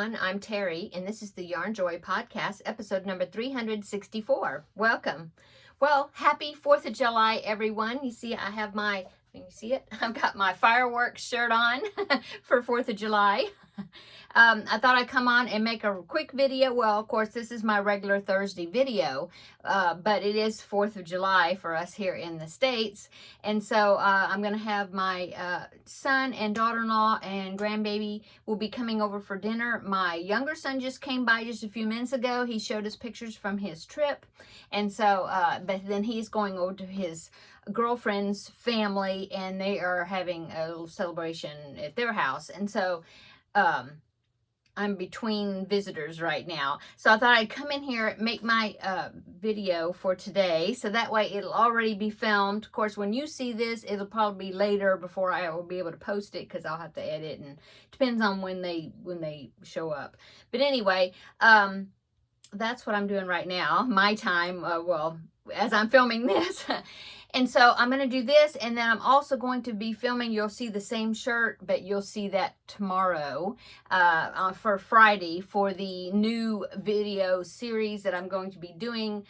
everyone. I'm Terry, and this is the Yarnjoy podcast, episode number 364. Welcome. Well, happy 4th of July, everyone. You see, I have my, can you see it? I've got my fireworks shirt on for 4th of July. I thought I'd come on and make a quick video. Well, of course, this is my regular Thursday video, but it is 4th of July for us here in the States. And so I'm going to have my son and daughter-in-law and grandbaby will be coming over for dinner. My younger son just came by just a few minutes ago. He showed us pictures from his trip. And so, but then he's going over to his girlfriend's family, and they are having a little celebration at their house. And so, I'm between visitors right now. So I thought I'd come in here, make my video for today. So that way it'll already be filmed. Of course, when you see this, it'll probably be later before I will be able to post it because I'll have to edit, and depends on when they show up. But anyway, that's what I'm doing right now. My time, well, as I'm filming this. And so I'm going to do this, and then I'm also going to be filming. You'll see the same shirt, but you'll see that tomorrow for Friday for the new video series that I'm going to be doing.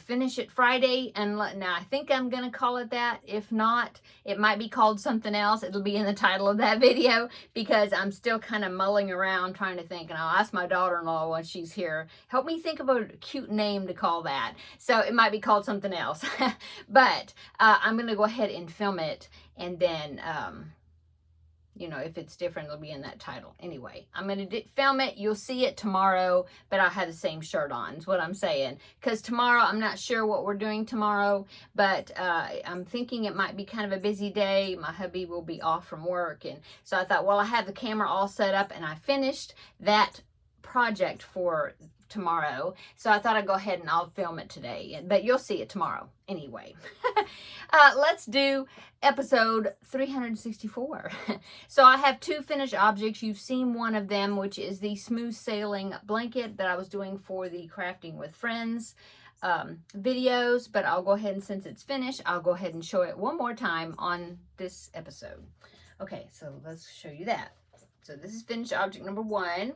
Finish it Friday, and now I think I'm going to call it that. If not, it might be called something else. It'll be in the title of that video because I'm still kind of mulling around trying to think, and I'll ask my daughter-in-law when she's here, help me think of a cute name to call that. So it might be called something else. But I'm going to go ahead and film it, and then you know, if it's different, it'll be in that title. Anyway, I'm going to film it. You'll see it tomorrow, but I'll have the same shirt on, is what I'm saying. Because tomorrow, I'm not sure what we're doing tomorrow, but I'm thinking it might be kind of a busy day. My hubby will be off from work. And so I thought, well, I have the camera all set up, and I finished that project for tomorrow. So I thought I'd go ahead and I'll film it today, but you'll see it tomorrow anyway. Let's do episode 364. So I have two finished objects. You've seen one of them, which is the smooth sailing blanket that I was doing for the Crafting with Friends videos, but I'll go ahead, and since it's finished, I'll go ahead and show it one more time on this episode. Okay, so let's show you that. So this is finished object number one,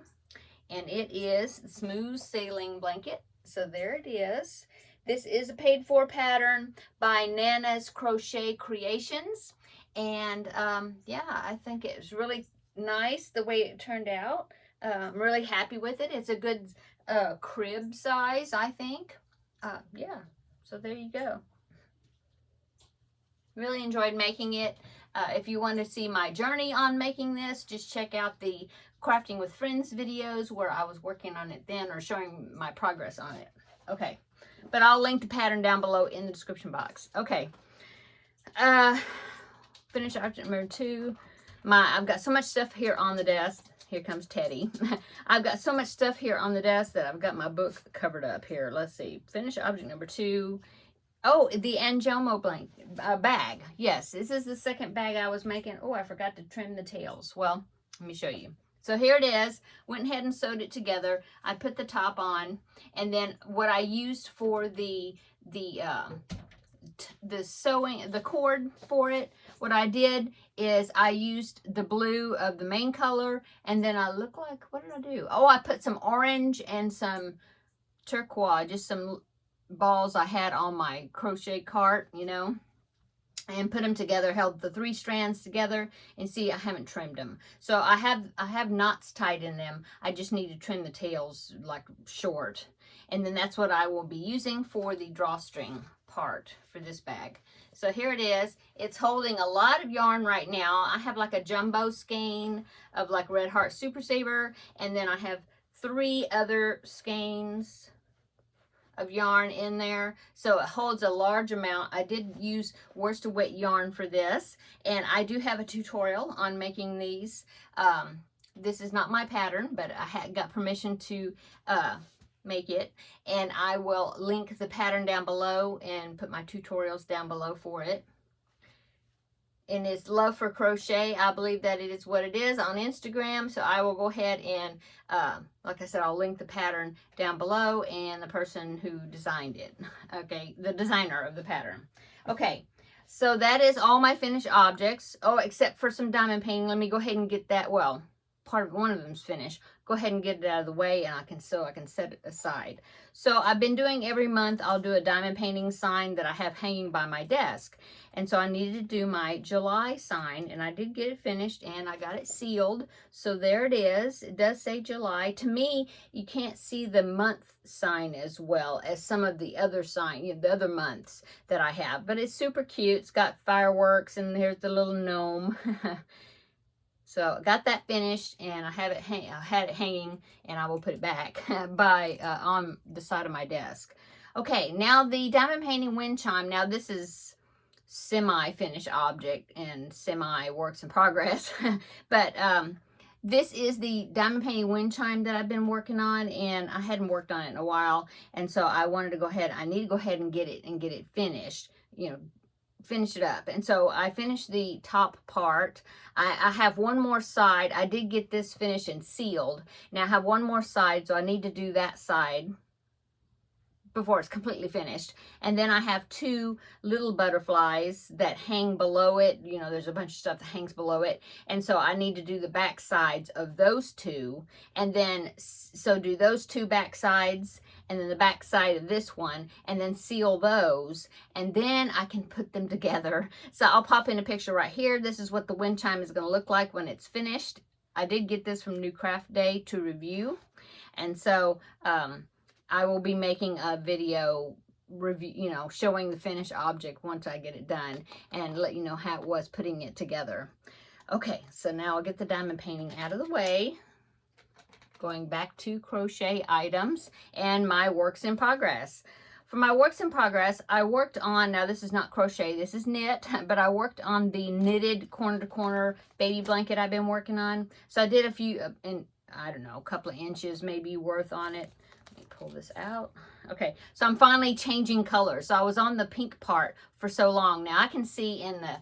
and it is smooth sailing blanket. So there it is. This is a paid for pattern by Nana's Crochet Creations. And yeah, I think it was really nice the way it turned out. I'm really happy with it. It's a good crib size, I think. Yeah, so there you go. Really enjoyed making it. If you want to see my journey on making this, just check out the Crafting with Friends videos where I was working on it then, or showing my progress on it. Okay, but I'll link the pattern down below in the description box. Okay, finish object number two. I've got so much stuff here on the desk. Here comes Teddy. I've got so much stuff here on the desk that I've got my book covered up here. Let's see. Finish object number two. Oh, the Angelmo bag. Yes, this is the second bag I was making. Oh, I forgot to trim the tails. Well, let me show you. So here it is. Went ahead and sewed it together. I put the top on, and then what I used for the sewing, the cord for it, what I did is I used the blue of the main color, and then I look like, what did I do? Oh, I put some orange and some turquoise, just some balls I had on my crochet cart, you know, and put them together, held the three strands together, and see, I haven't trimmed them. So I have knots tied in them. I just need to trim the tails like short. And then that's what I will be using for the drawstring part for this bag. So here it is. It's holding a lot of yarn right now. I have like a jumbo skein of like Red Heart Super Saver, and then I have 3 other skeins of yarn in there, so it holds a large amount. I did use worsted weight yarn for this, and I do have a tutorial on making these. This is not my pattern, but I got permission to make it, and I will link the pattern down below and put my tutorials down below for it. And it's Love for Crochet. I believe that it is what it is on Instagram. So I will go ahead and, like I said, I'll link the pattern down below and the person who designed it. Okay, the designer of the pattern. Okay, so that is all my finished objects. Oh, except for some diamond painting. Let me go ahead and get that. Well, one of them's finished, go ahead and get it out of the way, and I can set it aside. So I've been doing every month, I'll do a diamond painting sign that I have hanging by my desk. And so I needed to do my July sign, and I did get it finished, and I got it sealed. So there it is. It does say July. To me, you can't see the month sign as well as some of the other the other months that I have. But it's super cute. It's got fireworks, and here's the little gnome. So I got that finished, and I had it hanging, and I will put it back on the side of my desk. Okay, now the diamond painting wind chime. Now this is semi-finished object and semi-works in progress. But this is the diamond painting wind chime that I've been working on, and I hadn't worked on it in a while, and so I wanted to go ahead. I need to go ahead and get it finished, finish it up. And so I finished the top part. I have one more side. I did get this finished and sealed. Now I have one more side, so I need to do that side before it's completely finished. And then I have two little butterflies that hang below it. There's a bunch of stuff that hangs below it. And so I need to do the back sides of those two. And then, so do those two back sides, and then the back side of this one, and then seal those. And then I can put them together. So I'll pop in a picture right here. This is what the wind chime is going to look like when it's finished. I did get this from New Craft Day to review. And so, I will be making a video review, showing the finished object once I get it done, and let you know how it was putting it together. Okay, so now I'll get the diamond painting out of the way. Going back to crochet items and my works in progress. For my works in progress, I worked on, now this is not crochet, this is knit, but I worked on the knitted corner to corner baby blanket I've been working on. So I did a few, I don't know, a couple of inches maybe worth on it. Let me pull this out. Okay, so I'm finally changing colors. So I was on the pink part for so long. Now I can see in the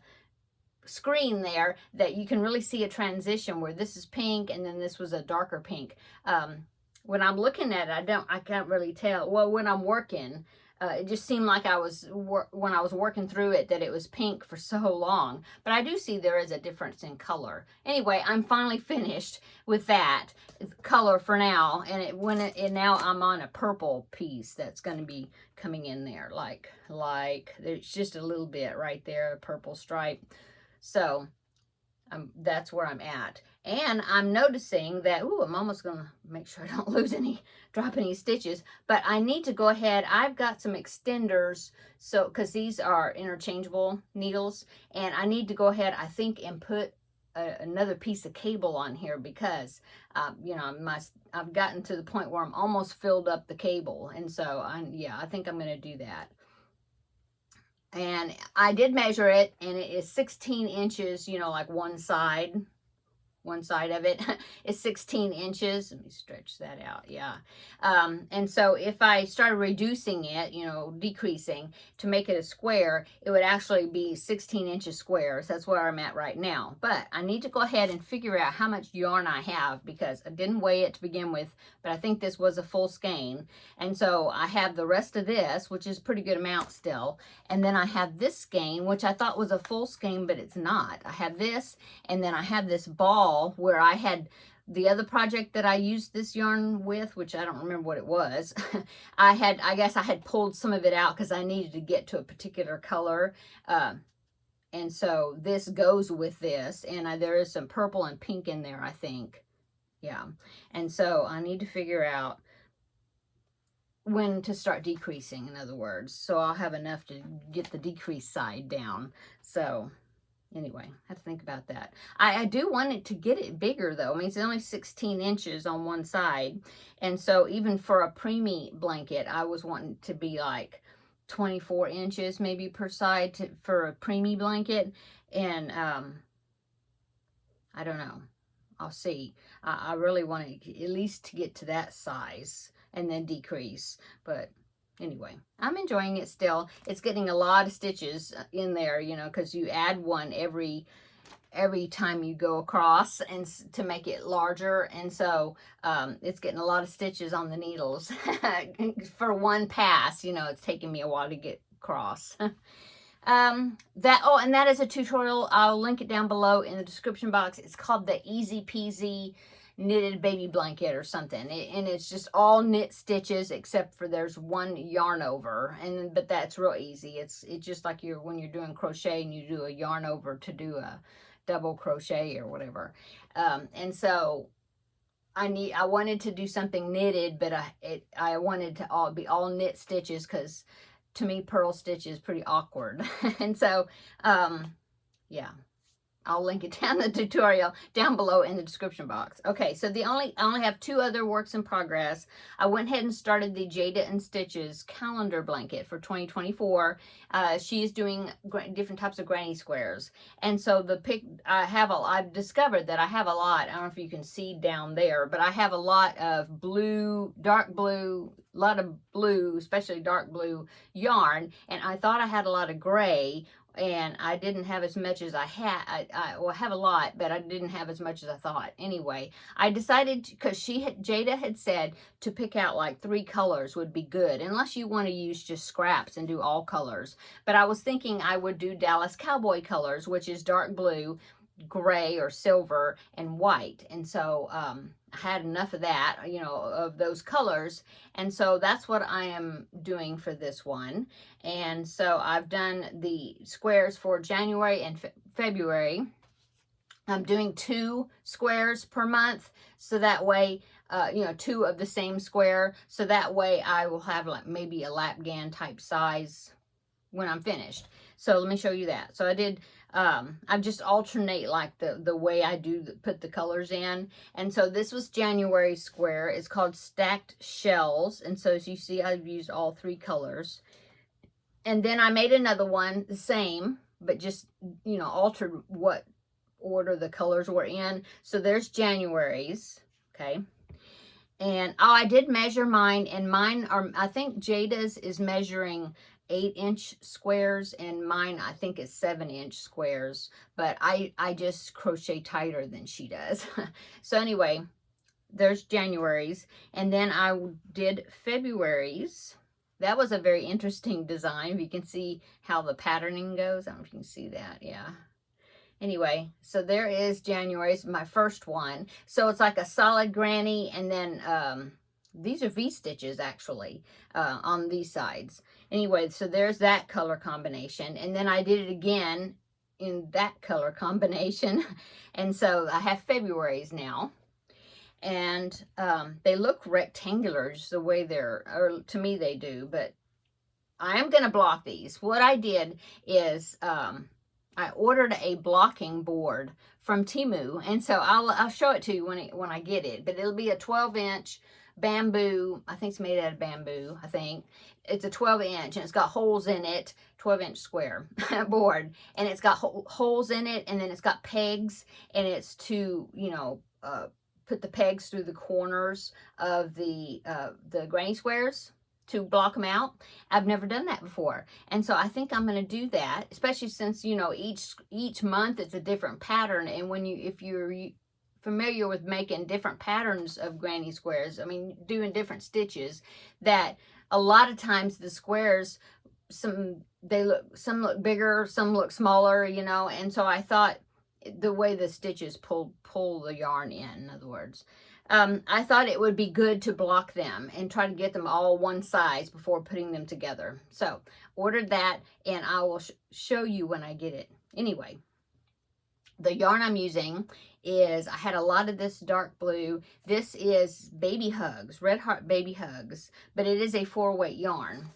screen there that you can really see a transition where this is pink and then this was a darker pink. When I'm looking at it, I can't really tell. Well, when I'm working, it just seemed like when I was working through it, that it was pink for so long. But I do see there is a difference in color. Anyway, I'm finally finished with that color for now. And now I'm on a purple piece that's going to be coming in there. Like there's just a little bit right there, a purple stripe. So that's where I'm at. And I'm noticing that, I'm almost going to make sure I don't drop any stitches, but I need to go ahead. I've got some extenders, so, because these are interchangeable needles, and I need to go ahead, I think, and put another piece of cable on here because, I've gotten to the point where I'm almost filled up the cable. And so, I think I'm going to do that. And I did measure it, and it is 16 inches, like one side of it is 16 inches. Let me stretch that out. Yeah. And so if I started reducing it, decreasing to make it a square, it would actually be 16 inches squares. That's where I'm at right now. But I need to go ahead and figure out how much yarn I have, because I didn't weigh it to begin with, but I think this was a full skein. And so I have the rest of this, which is a pretty good amount still. And then I have this skein, which I thought was a full skein, but it's not. I have this, and then I have this ball where I had the other project that I used this yarn with, which I don't remember what it was. I guess I had pulled some of it out because I needed to get to a particular color. And so this goes with this, and there is some purple and pink in there, I think. Yeah. And so I need to figure out when to start decreasing, in other words. So I'll have enough to get the decrease side down. So anyway, I have to think about that. I do want it to get it bigger, though. I mean, it's only 16 inches on one side. And so even for a preemie blanket, I was wanting to be like 24 inches maybe per side for a preemie blanket. And I don't know. I'll see. I really want to at least to get to that size and then decrease. But anyway, I'm enjoying it still. It's getting a lot of stitches in there, because you add one every time you go across, and to make it larger. And so it's getting a lot of stitches on the needles for one pass. It's taking me a while to get across. And that is a tutorial. I'll link it down below in the description box. It's called the Easy Peasy Knitted Baby Blanket or something. And it's just all knit stitches except for there's one yarn over. But that's real easy. It's just like when you're doing crochet and you do a yarn over to do a double crochet or whatever. And so I wanted to do something knitted, but I wanted to be all knit stitches because to me purl stitch is pretty awkward. And so yeah, I'll link it down the tutorial down below in the description box. Okay, so I only have 2 other works in progress. I went ahead and started the Jada and Stitches calendar blanket for 2024. She is doing different types of granny squares. And so I've discovered that I have a lot, I don't know if you can see down there, but I have a lot of blue, dark blue, a lot of blue, especially dark blue yarn. And I thought I had a lot of gray, and I didn't have as much as I had. I have a lot, but I didn't have as much as I thought. Anyway, I decided, because Jada had said to pick out like 3 colors would be good, unless you want to use just scraps and do all colors. But I was thinking I would do Dallas Cowboy colors, which is dark blue, gray or silver, and white. And so I had enough of that, of those colors. And so that's what I am doing for this one. And so I've done the squares for January and February. I'm doing 2 squares per month, so that way, 2 of the same square, so that way I will have like maybe a lapgan type size when I'm finished. So let me show you that. So I did, I just alternate like the way I put the colors in. And so this was January square. It's called Stacked Shells. And so as you see, I've used all 3 colors. And then I made another one, the same, but just, altered what order the colors were in. So there's January's, okay. And I did measure mine, and mine are, I think Jada's is measuring 8-inch squares, and mine I think is 7-inch squares, but I just crochet tighter than she does. So anyway, there's January's, and then I did February's. That was a very interesting design. You can see how the patterning goes. I don't know if you can see that. Yeah. Anyway, so there is January's, my first one. So it's like a solid granny, and then these are V-stitches actually on these sides. Anyway, so there's that color combination. And then I did it again in that color combination. And so I have February's now. And they look rectangular just the way or to me they do, but I am going to block these. What I did is I ordered a blocking board from Temu, and so I'll show it to you when I get it. But it'll be a 12-inch bamboo. I think it's made out of bamboo. I think it's a 12-inch, and it's got holes in it. 12-inch square board, and it's got holes in it, and then it's got pegs, and it's to put the pegs through the corners of the granny squares to block them out. I've never done that before, and so I think I'm going to do that, especially since each month it's a different pattern. And if you're familiar with making different patterns of granny squares, I mean doing different stitches, that a lot of times the squares, some look bigger, some look smaller, and so I thought the way the stitches pull the yarn in other words, I thought it would be good to block them and try to get them all one size before putting them together. So ordered that, and I will show you when I get it. Anyway, the yarn I'm using is, I had a lot of this dark blue. This is Baby Hugs, Red Heart Baby Hugs, but it is a 4-weight yarn,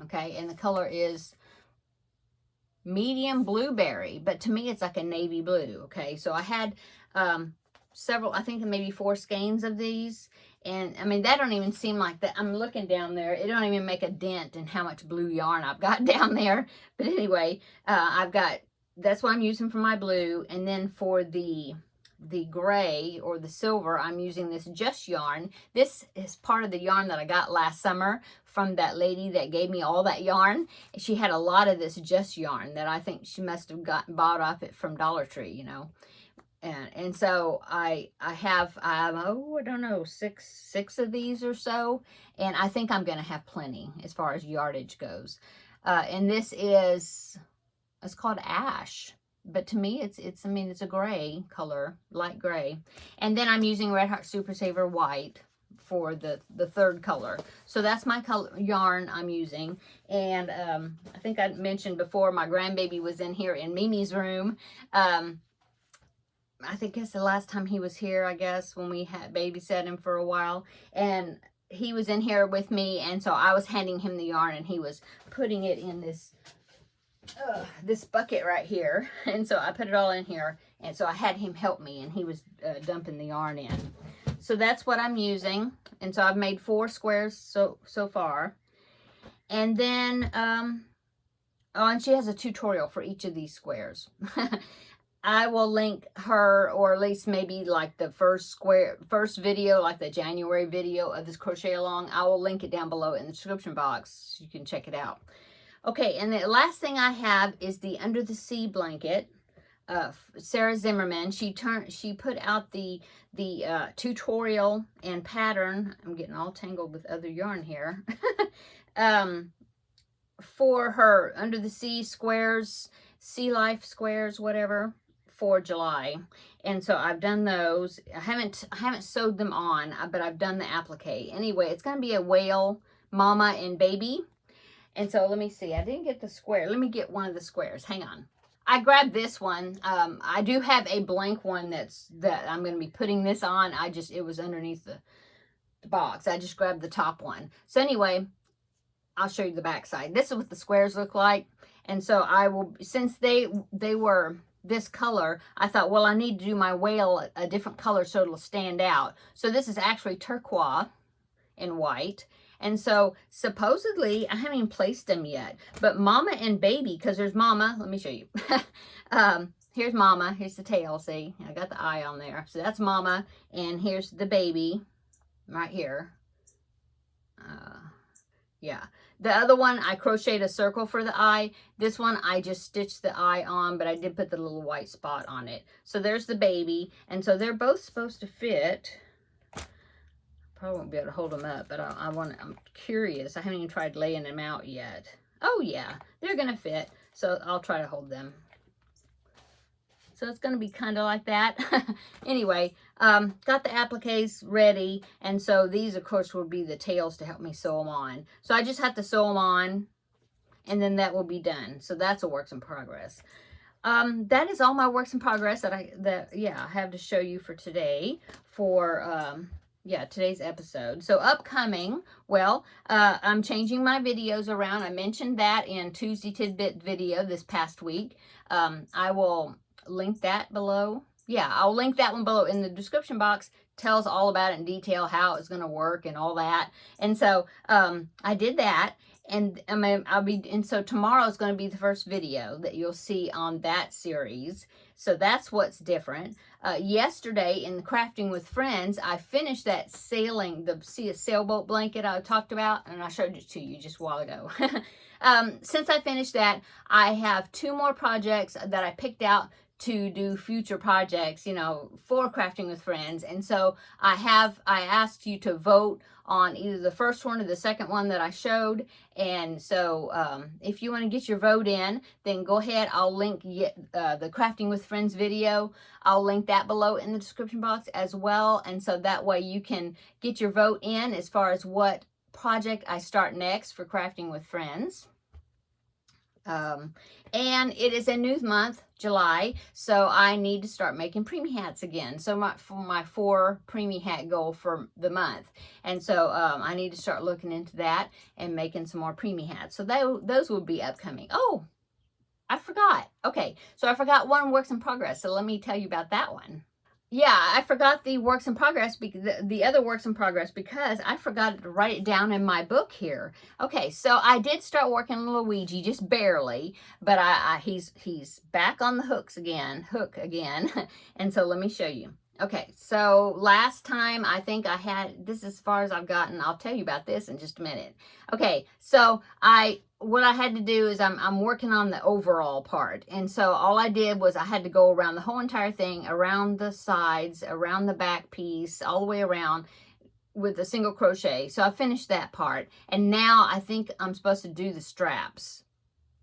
okay, and the color is medium blueberry, but to me it's like a navy blue. Okay, so I had several, I think maybe 4 skeins of these, and I mean that don't even seem like that. I'm looking down there, it don't even make a dent in how much blue yarn I've got down there. But anyway, that's what I'm using for my blue. And then for the gray or the silver, I'm using this Just yarn. This is part of the yarn that I got last summer from that lady that gave me all that yarn. She had a lot of this Just yarn that I think she must have bought off it from Dollar Tree, and so I have I don't know, six of these or so, and I think I'm gonna have plenty as far as yardage goes. And this is it's called ash. But to me, I mean, it's a gray color, light gray. And then I'm using Red Heart Super Saver White for the third color. So that's my color yarn I'm using. And I think I mentioned before, my grandbaby was in here in Mimi's room. I think it's the last time he was here, I guess, when we had babysat him for a while. And he was in here with me, and so I was handing him the yarn, and he was putting it in this bucket right here. And so I put it all in here, and so I had him help me, and he was dumping the yarn in. So that's what I'm using. And so I've made 4 squares so far. And then, oh, and she has a tutorial for each of these squares. I will link her, or at least maybe like the first video, like the January video of this crochet along. I will link it down below in the description box. You can check it out. Okay, and the last thing I have is the Under the Sea blanket. Sarah Zimmerman, she put out the tutorial and pattern. I'm getting all tangled with other yarn here. For her Under the Sea squares, Sea Life squares, whatever, for July. And so I've done those. I haven't sewed them on, but I've done the applique. Anyway, it's going to be a whale, mama and baby. And so let me see. I didn't get the square. Let me get one of the squares. Hang on. I grabbed this one. I do have a blank one that I'm going to be putting this on. It was underneath the box. I just grabbed the top one. So anyway, I'll show you the back side. This is what the squares look like. And so I will, since they were this color, I thought, well, I need to do my whale a different color so it'll stand out. So this is actually turquoise and white. And so supposedly, I haven't even placed them yet, but mama and baby, because there's mama, let me show you. Here's mama, here's the tail, see, I got the eye on there. So that's mama, and here's the baby right here. Yeah, the other one, I crocheted a circle for the eye. This one, I just stitched the eye on, but I did put the little white spot on it. So there's the baby, and so they're both supposed to fit. Probably won't be able to hold them up, but I'm curious. I haven't even tried laying them out yet. Oh yeah, they're gonna fit. So I'll try to hold them. So it's gonna be kind of like that. Anyway, got the appliques ready, and so these, of course, will be the tails to help me sew them on. So I just have to sew them on, and then that will be done. So that's a work in progress. That is all my works in progress that I have to show you for today. Today's episode. So upcoming, well, I'm changing my videos around. I mentioned that in Tuesday Tidbit video this past week. I will link that below. Yeah, I'll link that one below in the description box. Tells all about it in detail, how it's going to work and all that. And so I did that. And so tomorrow is going to be the first video that you'll see on that series. So that's what's different. Yesterday in the Crafting with Friends, I finished that sailboat blanket I talked about, and I showed it to you just a while ago. Since I finished that, I have 2 more projects that I picked out to do future projects, for Crafting with Friends. And so I asked you to vote on either the first one or the second one that I showed. And so if you want to get your vote in, then go ahead. I'll link the Crafting with Friends video. I'll link that below in the description box as well. And so that way you can get your vote in as far as what project I start next for Crafting with Friends. And it is a new month, July, so I need to start making preemie hats again. So for my 4 preemie hat goal for the month. And so I need to start looking into that and making some more preemie hats. So those will be upcoming. Oh, I forgot. Okay, so I forgot one works in progress. So let me tell you about that one. Yeah, I forgot the works in progress, the other works in progress, because I forgot to write it down in my book here. Okay, so I did start working on Luigi, just barely, but he's back on the hook again, and so let me show you. Okay, so last time I think I had, this is as far as I've gotten. I'll tell you about this in just a minute. Okay, so what I had to do is I'm working on the overall part. And so all I did was I had to go around the whole entire thing, around the sides, around the back piece, all the way around with a single crochet. So I finished that part. And now I think I'm supposed to do the straps.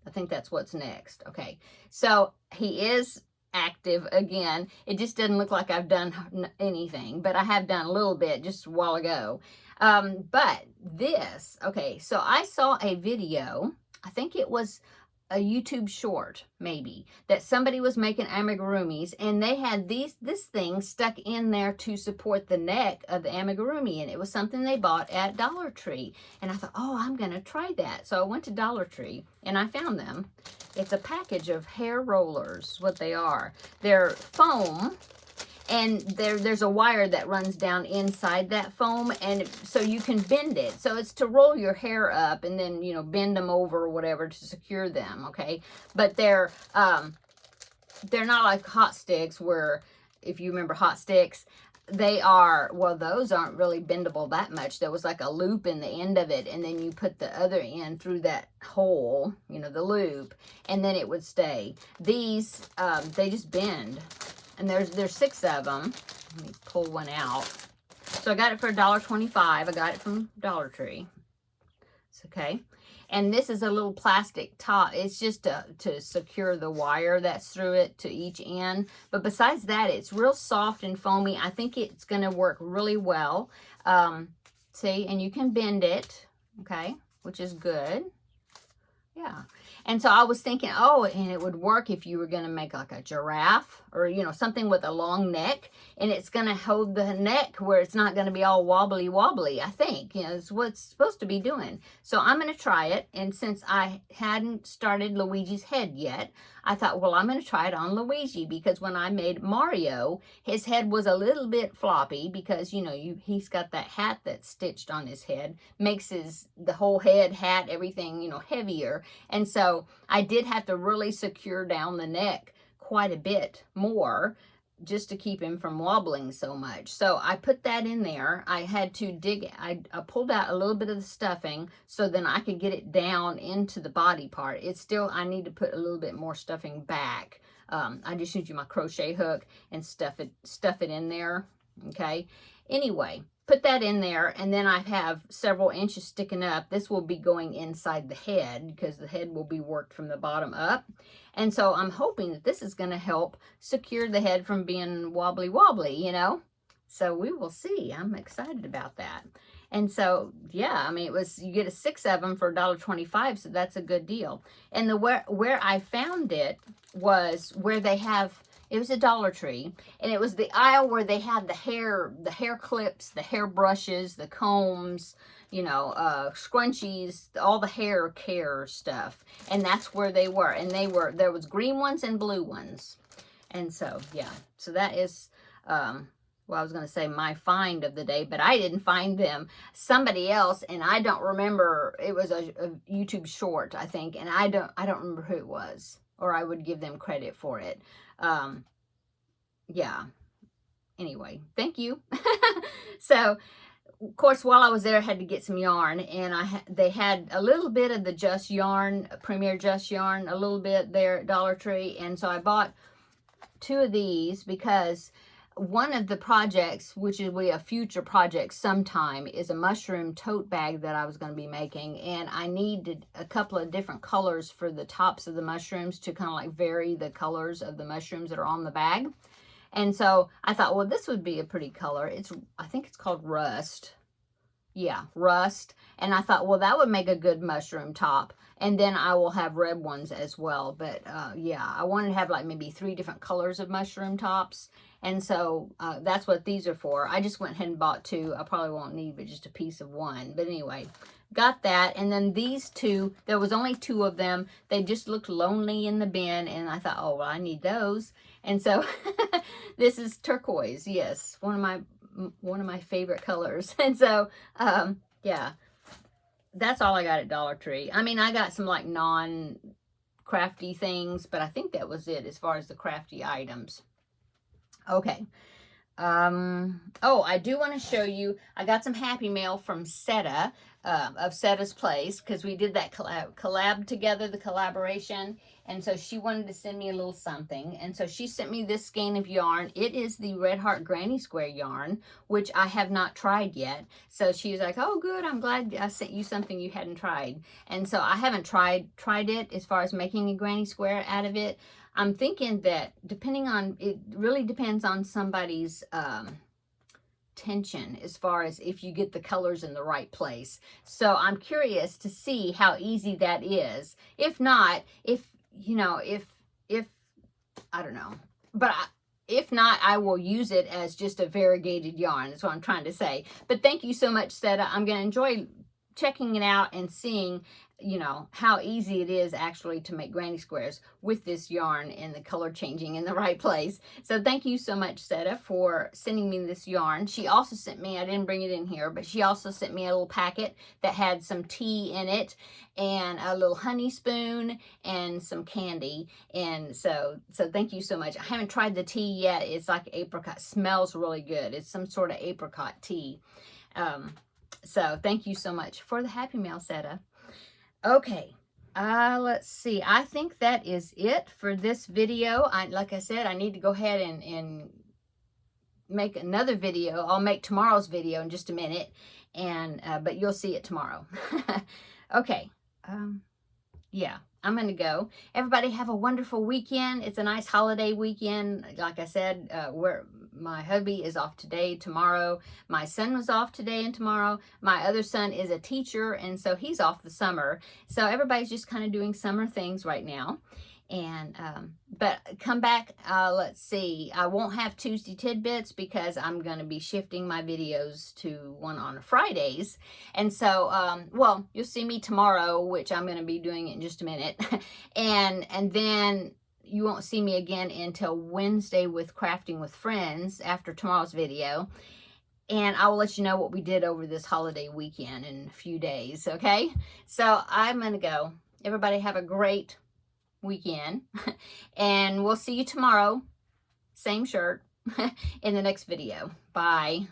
I think that's what's next. Okay, so he is active again. It just doesn't look like I've done anything, but I have done a little bit just a while ago. But this, okay, so I saw a video, I think it was a YouTube short, maybe, that somebody was making amigurumis, and they had this thing stuck in there to support the neck of the amigurumi, and it was something they bought at Dollar Tree. And I thought, oh, I'm gonna try that. So I went to Dollar Tree and I found them. It's a package of hair rollers, what they are. They're foam, and there's a wire that runs down inside that foam, and so you can bend it. So it's to roll your hair up and then, you know, bend them over or whatever to secure them, okay? But they're not like hot sticks, where, if you remember hot sticks, they are, well, those aren't really bendable that much. There was like a loop in the end of it, and then you put the other end through that hole, you know, the loop, and then it would stay. These, they just bend. And there's 6 of them. Let me pull one out. So I got it for $1.25. I got it from Dollar Tree. It's okay. And this is a little plastic top. It's just to secure the wire that's through it to each end. But besides that, it's real soft and foamy. I think it's going to work really well. See, and you can bend it, okay, which is good. Yeah. And so I was thinking, oh, and it would work if you were going to make like a giraffe, or, you know, something with a long neck, and it's going to hold the neck where it's not going to be all wobbly, I think. You know, it's what it's supposed to be doing. So I'm going to try it. And since I hadn't started Luigi's head yet, I thought, well, I'm going to try it on Luigi, because when I made Mario, his head was a little bit floppy because, you know, he's got that hat that's stitched on his head, makes the whole head, hat, everything, you know, heavier. And so I did have to really secure down the neck quite a bit more just to keep him from wobbling so much. So I put that in there. I had to I pulled out a little bit of the stuffing so then I could get it down into the body part. It's still, I need to put a little bit more stuffing back. I just used my crochet hook and stuff it in there. Okay. Anyway, put that in there, and then I have several inches sticking up. This will be going inside the head because the head will be worked from the bottom up. And so I'm hoping that this is going to help secure the head from being wobbly, you know. So we will see. I'm excited about that. And so, yeah, I mean, you get 6 of them for $1.25, so that's a good deal. And where I found it was where they have, it was a Dollar Tree, and it was the aisle where they had the hair clips, the hair brushes, the combs, you know, scrunchies, all the hair care stuff. And that's where they were. And there was green ones and blue ones. And so, yeah, so that is, well, I was going to say my find of the day, but I didn't find them. Somebody else, and I don't remember, it was a YouTube short, I think, and I don't remember who it was, or I would give them credit for it. Yeah. Anyway, thank you. So, of course, while I was there, I had to get some yarn, and they had a little bit of the Just Yarn, Premier Just Yarn, a little bit there at Dollar Tree, and so I bought 2 of these because one of the projects, which will be a future project sometime, is a mushroom tote bag that I was going to be making, and I needed a couple of different colors for the tops of the mushrooms to kind of like vary the colors of the mushrooms that are on the bag. And so I thought, well, this would be a pretty color. I think it's called Rust. Yeah, Rust. And I thought, well, that would make a good mushroom top. And then I will have red ones as well. But yeah, I wanted to have like maybe 3 different colors of mushroom tops. And so that's what these are for. I just went ahead and bought 2. I probably won't need but just a piece of one. But anyway, got that. And then these 2, there was only 2 of them. They just looked lonely in the bin. And I thought, oh, well, I need those. And so this is turquoise. Yes, one of my favorite colors. And so, yeah, that's all I got at Dollar Tree. I mean, I got some like non-crafty things, but I think that was it as far as the crafty items. Okay. Oh, I do want to show you, I got some Happy Mail from Seta. of Setta's Place, because we did that collab together, the collaboration. And so she wanted to send me a little something. And so she sent me this skein of yarn. It is the Red Heart Granny Square yarn, which I have not tried yet. So she was like, oh, good. I'm glad I sent you something you hadn't tried. And so I haven't tried it as far as making a granny square out of it. I'm thinking that it really depends on somebody's tension as far as if you get the colors in the right place. So I'm curious to see how easy that is. If not, if I don't know, but if not, I will use it as just a variegated yarn. That's what I'm trying to say. But thank you so much, Setta. I'm going to enjoy checking it out and seeing, how easy it is actually to make granny squares with this yarn and the color changing in the right place. So thank you so much, Setta, for sending me this yarn. She also sent me, I didn't bring it in here, but she also sent me a little packet that had some tea in it and a little honey spoon and some candy. And so thank you so much. I haven't tried the tea yet. It's like apricot. Smells really good. It's some sort of apricot tea. So thank you so much for the Happy Mail, Setta. Okay, let's see. I think that is it for this video. Like I said, I need to go ahead and make another video. I'll make tomorrow's video in just a minute, but you'll see it tomorrow. Okay, yeah, I'm going to go. Everybody have a wonderful weekend. It's a nice holiday weekend. Like I said, my hubby is off today, tomorrow. My son was off today and tomorrow. My other son is a teacher, and so he's off the summer. So everybody's just kind of doing summer things right now. And but come back, let's see, I won't have Tuesday tidbits because I'm going to be shifting my videos to one on Fridays. And so well, you'll see me tomorrow, which I'm going to be doing in just a minute. and then you won't see me again until Wednesday with Crafting with Friends after tomorrow's video. And I will let you know what we did over this holiday weekend in a few days, okay? So I'm going to go. Everybody have a great weekend. And we'll see you tomorrow. Same shirt in the next video. Bye.